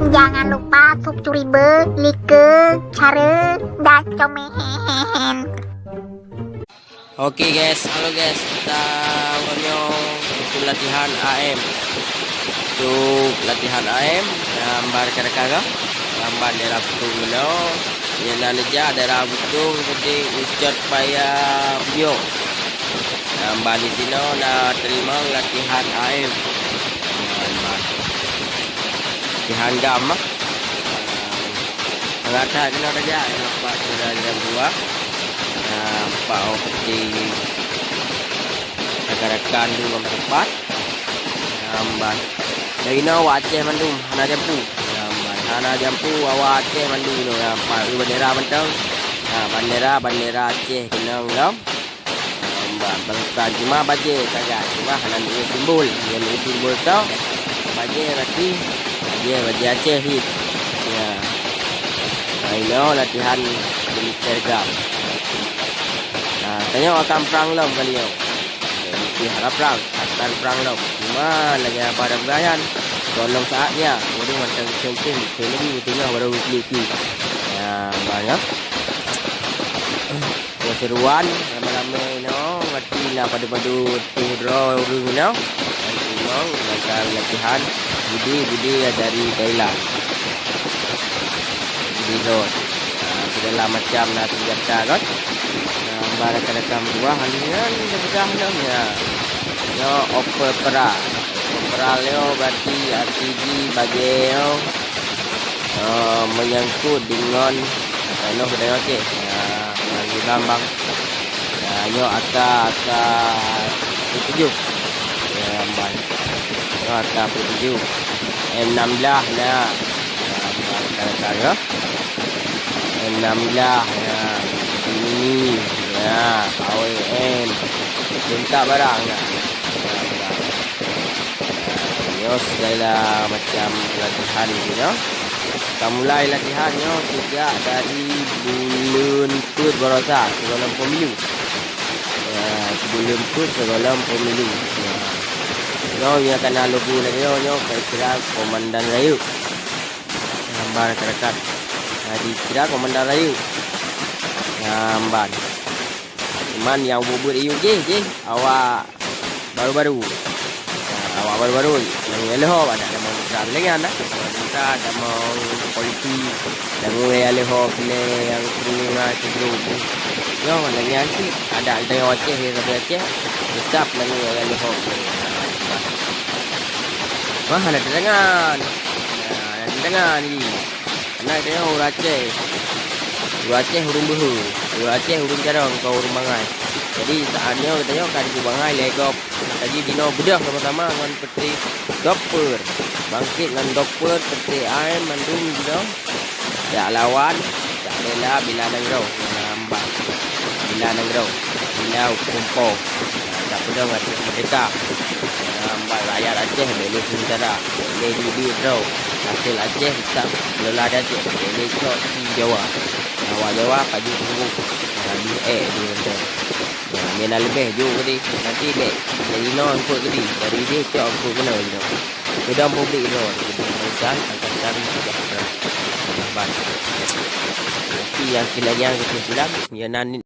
Jangan lupa subscribe, like, share, dan komen. Oke guys, halo guys, kita untuk latihan AM. Untuk latihan AM, gambar kadang-kadang, gambar daerah betung no, yang nanaja daerah betung jadi ucat paya bio. Gambar di sini nak terima latihan AM. Latihan gambar. Mengatakan kena kerja, nampak sudah jam 2. Nampak okey. Rekan-rekan di nomor 4. Nampak. Dari no Aceh mandum, hana jampu. Nampak. Hana jampu awak Aceh mandum no. Nampak bendera mentang. Bandera Aceh kena ngam. Nampak bangsa cuma baje kagak. Cuma hana ni simbol. Yang ni simbol tau. Baje berarti baje Aceh hit. Ya. Ini latihan militer gam. Tanya akan perang lom kali ni. Mesti harap akan perang lom. Cuma lagi apa ada bergayan. Tolong saatnya. Jadi macam mungkin lagi tengah baru kliki. Ya banyak. Seruan lama-lama no. Mati lah padu-padu tudro urung no. Memang latihan budi dari Thailand. Road. Segala macam nak senjata kan. Barang kadang dua halingan mudah namanya. Yo opera. Opera leo berarti RPG bageo menyangkut dengan benda okey. Lagi lambang. Yo aka 7. Ya ambang. Yo aka 7. M16 nah. Kadang-kadang 16 ya ini ya AWM minta barang ya yo segala macam latihan ya kita mulai latihannya sejak dari bulan Put Barosa sebelum pemilu ya sebelum Put sebelum pemilu ya yo kena logo lagi yo kira komandan rayu gambar rekan dikira komandan rayu gambar cuman yang bubur iu je awak baru-baru yang leho ada mau besar lagi anda kita ada mau polisi dan mulai leho kene yang kurunga cenderung yo lagi sih ada yang Aceh Aceh tetap lagi leho wah ada dengar ni anak dia orang Aceh hurung behu Aceh hurung jarang kau hurung bangai jadi saatnya katanya kan di bangai legop tadi dino bedah sama-sama dengan petri doper bangkit dengan doper petri air mandung gitu tak lawan tak bela bila nengrau nampak bila nengrau bila kumpul tak pedang dengan mereka nampak rakyat Aceh boleh sementara boleh duit bro hasil Aceh tak lelah ada Aceh boleh cok di Jawa awak Jawa pagi tunggu di di macam dia nak lebih juga ni nanti dek dari no angkut tadi dari dia cok angkut kena gitu sudah publik tu dan akan cari sejahtera yang kira-kira kesimpulan yang